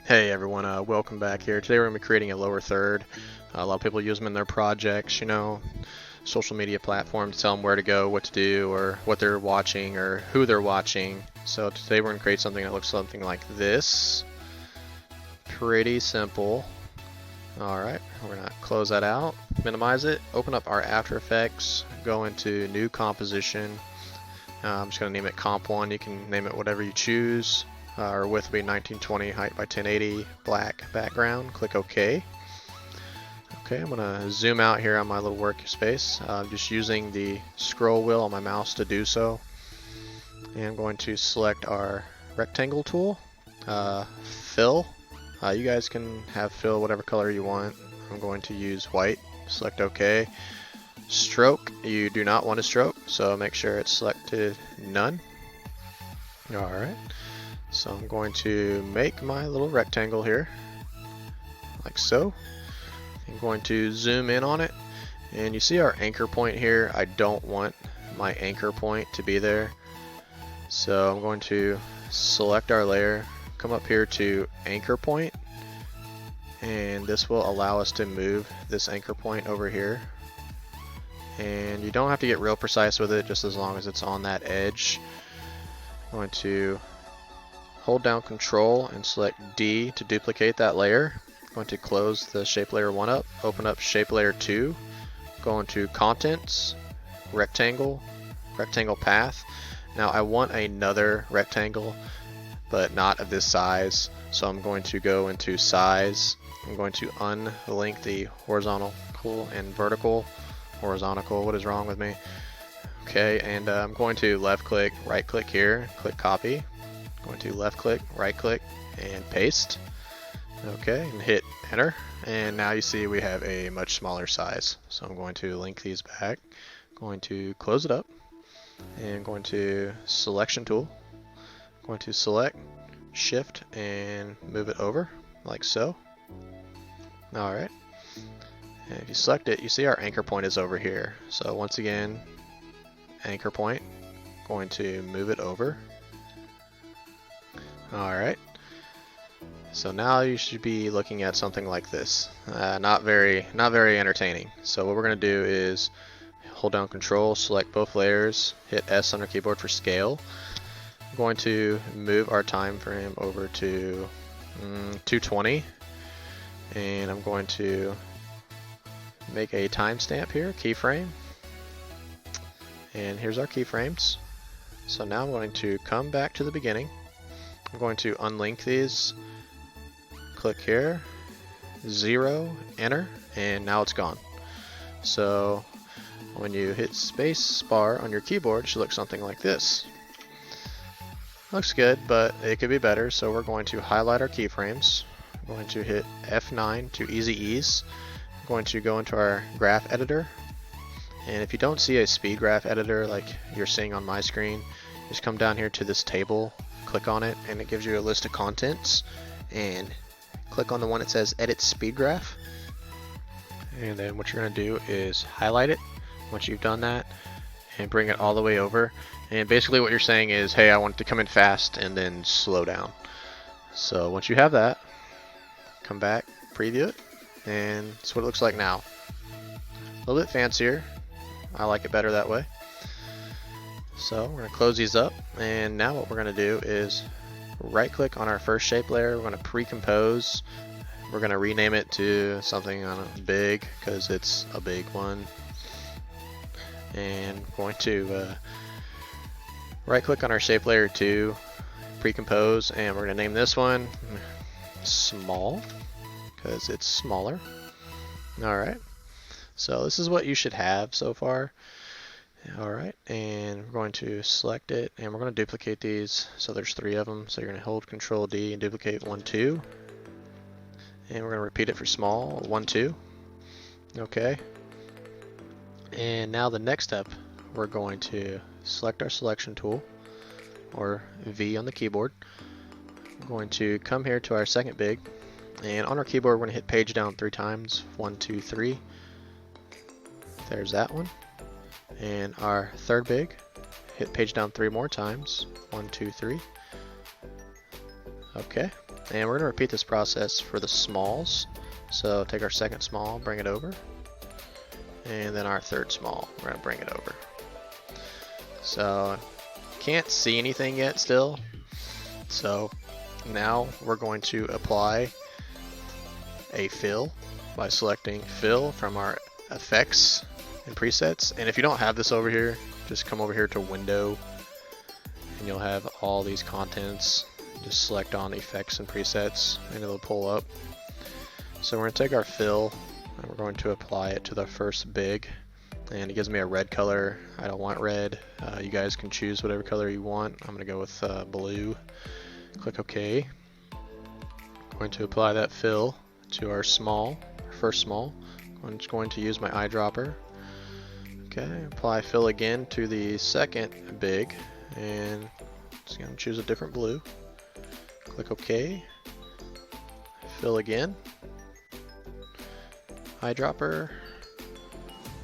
Hey everyone, welcome back here. Today we're going to be creating a lower third. A lot of people use them in their projects, social media platforms, tell them where to go, what to do, or what they're watching, or who they're watching. So today we're going to create something that looks something like this. Pretty simple. Alright, we're going to close that out, minimize it, open up our After Effects, go into New Composition. I'm just going to name it Comp 1, you can name it whatever you choose. Our width will be 1920, height by 1080, black background. Click OK. Okay, I'm going to zoom out here on my little workspace. I'm just using the scroll wheel on my mouse to do so. And I'm going to select our rectangle tool, fill. You guys can have fill whatever color you want. I'm going to use white. Select OK. Stroke, you do not want to stroke, so make sure it's selected none. Alright. So I'm going to make my little rectangle here, like so. I'm going to zoom in on it, and you see our anchor point here. I don't want my anchor point to be there. So I'm going to select our layer, come up here to anchor point, and this will allow us to move this anchor point over here. And you don't have to get real precise with it, just as long as it's on that edge. I'm going to hold down Control and select D to duplicate that layer. I'm going to close the shape layer 1 up, open up shape layer 2, go into Contents, Rectangle, Rectangle Path. Now I want another rectangle, but not of this size, so I'm going to go into Size. I'm going to unlink the horizontal and vertical. Horizontal, what is wrong with me? Okay, and I'm going to left click, right click here, click copy. Going to left click, right click, and paste. Okay, and hit enter. And now you see we have a much smaller size. So I'm going to link these back. Going to close it up. And going to selection tool. Going to select, shift, and move it over like so. Alright. And if you select it, you see our anchor point is over here. So once again, anchor point. Going to move it over. Alright, so now you should be looking at something like this. Not very entertaining. So what we're going to do is hold down Control, select both layers, hit S on our keyboard for scale. I'm going to move our time frame over to 220, and I'm going to make a timestamp here, keyframe. And here's our keyframes. So now I'm going to come back to the beginning. I'm going to unlink these, click here, 0, enter, and now it's gone. So when you hit space bar on your keyboard, it should look something like this. Looks good, but it could be better, so we're going to highlight our keyframes. I'm going to hit F9 to easy ease. I'm going to go into our graph editor, and if you don't see a speed graph editor like you're seeing on my screen, just come down here to this table, click on it, and it gives you a list of contents, and click on the one that says edit speed graph, and then what you're going to do is highlight it once you've done that and bring it all the way over. And basically what you're saying is, hey, I want it to come in fast and then slow down. So once you have that, come back, preview it, and that's what it looks like now. A little bit fancier. I like it better that way. So we're going to close these up, and now what we're going to do is right click on our first shape layer. We're going to pre-compose. We're going to rename it to something big, because it's a big one. And we're going to right click on our shape layer 2, pre-compose, and we're going to name this one small, because it's smaller. Alright, so this is what you should have so far. Alright, and we're going to select it, and we're going to duplicate these. So there's 3 of them, so you're going to hold Control D and duplicate 1, 2. And we're going to repeat it for small, 1, 2. Okay. And now the next step, we're going to select our selection tool, or V on the keyboard. We're going to come here to our second big, and on our keyboard we're going to hit page down 3 times, 1, 2, 3. There's that one. And our third big, hit page down 3 more times, 1, 2, 3. Okay, And we're going to repeat this process for the smalls. So take our second small, bring it over, and then our third small, we're going to bring it over. So can't see anything yet still. So now we're going to apply a fill by selecting fill from our effects and presets. And if you don't have this over here, just come over here to window and you'll have all these contents. Just select on effects and presets and it'll pull up. So we're going to take our fill and we're going to apply it to the first big, and it gives me a red color. I don't want red. You guys can choose whatever color you want. I'm going to go with blue. Click OK. I'm going to apply that fill to our small, first small. I'm just going to use my eyedropper. Okay, apply fill again to the second big, and just going to choose a different blue. Click OK. Fill again. Eyedropper.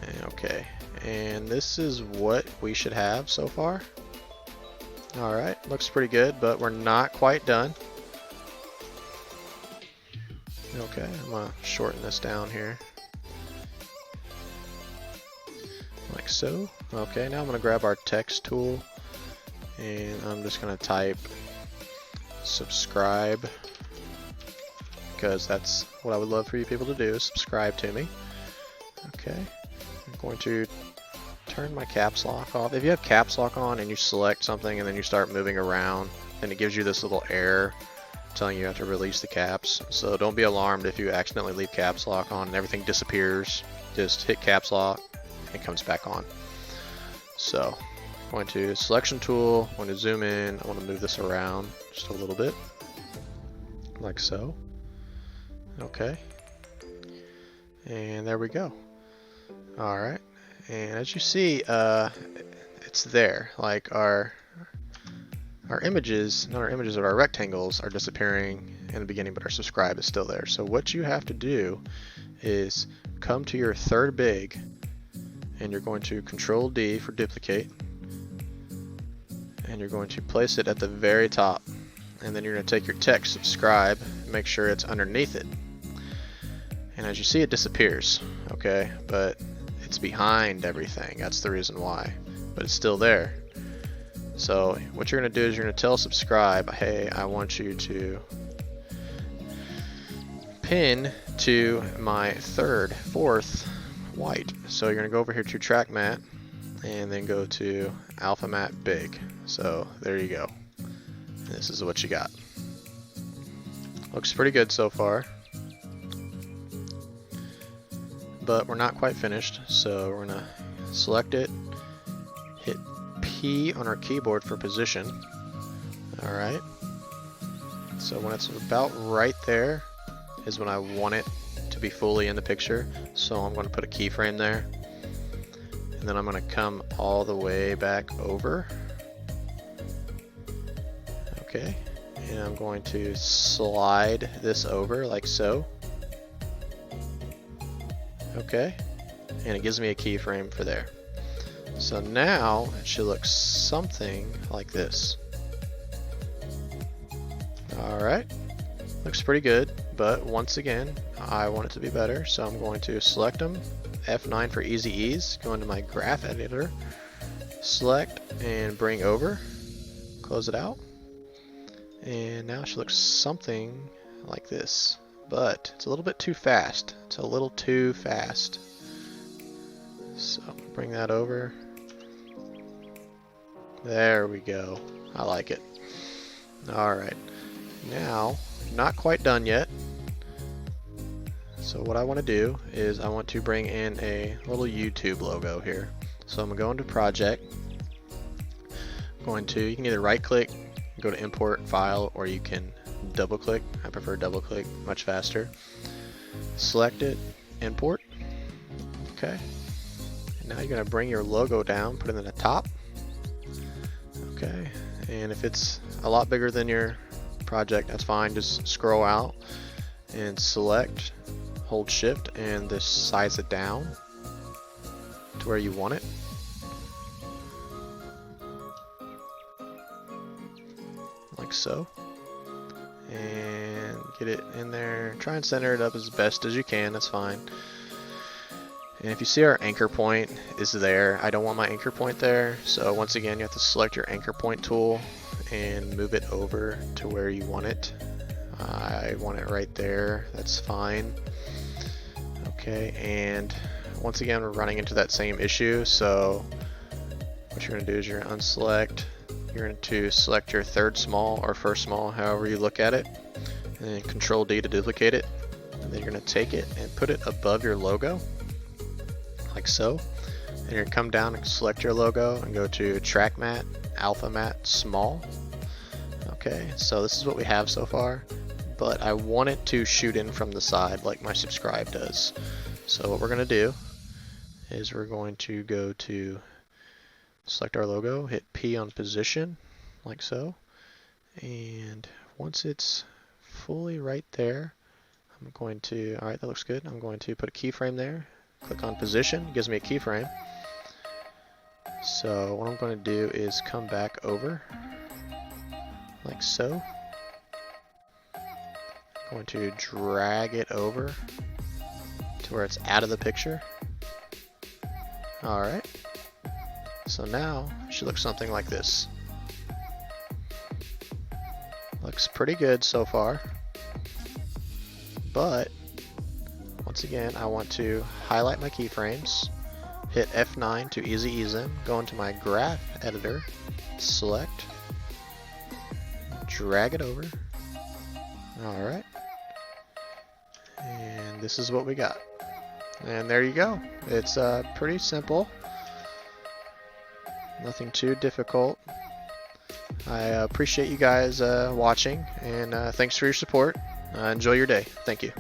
And OK. And this is what we should have so far. Alright, looks pretty good, but we're not quite done. Okay, I'm going to shorten this down here. Like so. Okay, now I'm going to grab our text tool and I'm just going to type subscribe, because that's what I would love for you people to do, subscribe to me. Okay, I'm going to turn my caps lock off. If you have caps lock on and you select something and then you start moving around, then it gives you this little error telling you have to release the caps. So don't be alarmed if you accidentally leave caps lock on and everything disappears. Just hit caps lock and it comes back on. So I'm going to selection tool, I'm going to zoom in, I want to move this around just a little bit, like so. Okay, and there we go. Alright, and as you see, it's there. Like our images, not our images, but our rectangles are disappearing in the beginning, but our subscribe is still there. So what you have to do is come to your third big, and you're going to Control D for duplicate, and you're going to place it at the very top, and then you're going to take your text subscribe and make sure it's underneath it. And as you see, it disappears, okay, but it's behind everything. That's the reason why, but it's still there. So what you're going to do is you're going to tell subscribe, hey, I want you to pin to my third, fourth white. So you're going to go over here to track matte and then go to alpha matte big. So there you go. And this is what you got. Looks pretty good so far, but we're not quite finished. So we're going to select it, hit P on our keyboard for position. Alright, so when it's about right there is when I want it to be fully in the picture. So I'm going to put a keyframe there, and then I'm going to come all the way back over. Okay, and I'm going to slide this over like so. Okay, and it gives me a keyframe for there. So now it should look something like this. Alright, looks pretty good, but once again, I want it to be better, so I'm going to select them, F9 for easy ease, go into my graph editor, select and bring over, close it out, and now it should look something like this, but it's a little bit too fast. It's a little too fast. So bring that over. There we go. I like it. Alright, now not quite done yet. So what I want to do is I want to bring in a little YouTube logo here. So I'm going to go into project. You can either right click, go to import file, or you can double click. I prefer double click, much faster. Select it, import. Okay. And now you're going to bring your logo down, put it in the top. Okay, and if it's a lot bigger than your project, that's fine. Just scroll out and select, hold shift, and just size it down to where you want it. Like so. and get it in there. Try and center it up as best as you can, that's fine. And if you see our anchor point is there, I don't want my anchor point there, so once again you have to select your anchor point tool and move it over to where you want it. I want it right there, that's fine. Okay, and once again we're running into that same issue, so what you're going to do is you're going to unselect, you're going to select your third small or first small, however you look at it, and then Control D to duplicate it, and then you're going to take it and put it above your logo, like so. And you're going to come down and select your logo and go to Track Matte, Alpha Matte, Small. Okay, so this is what we have so far, but I want it to shoot in from the side like my subscribe does. So what we're going to do is we're going to go to select our logo, hit P on position, like so, and once it's fully right there, I'm going to, alright, that looks good, I'm going to put a keyframe there, click on position, it gives me a keyframe. So what I'm going to do is come back over, like so. I'm going to drag it over to where it's out of the picture. Alright. So now it should look something like this. Looks pretty good so far. But once again, I want to highlight my keyframes, hit F9 to easy ease in, go into my graph editor, select, drag it over. Alright. And this is what we got. And there you go. It's pretty simple. Nothing too difficult. I appreciate you guys watching, and thanks for your support. Enjoy your day. Thank you.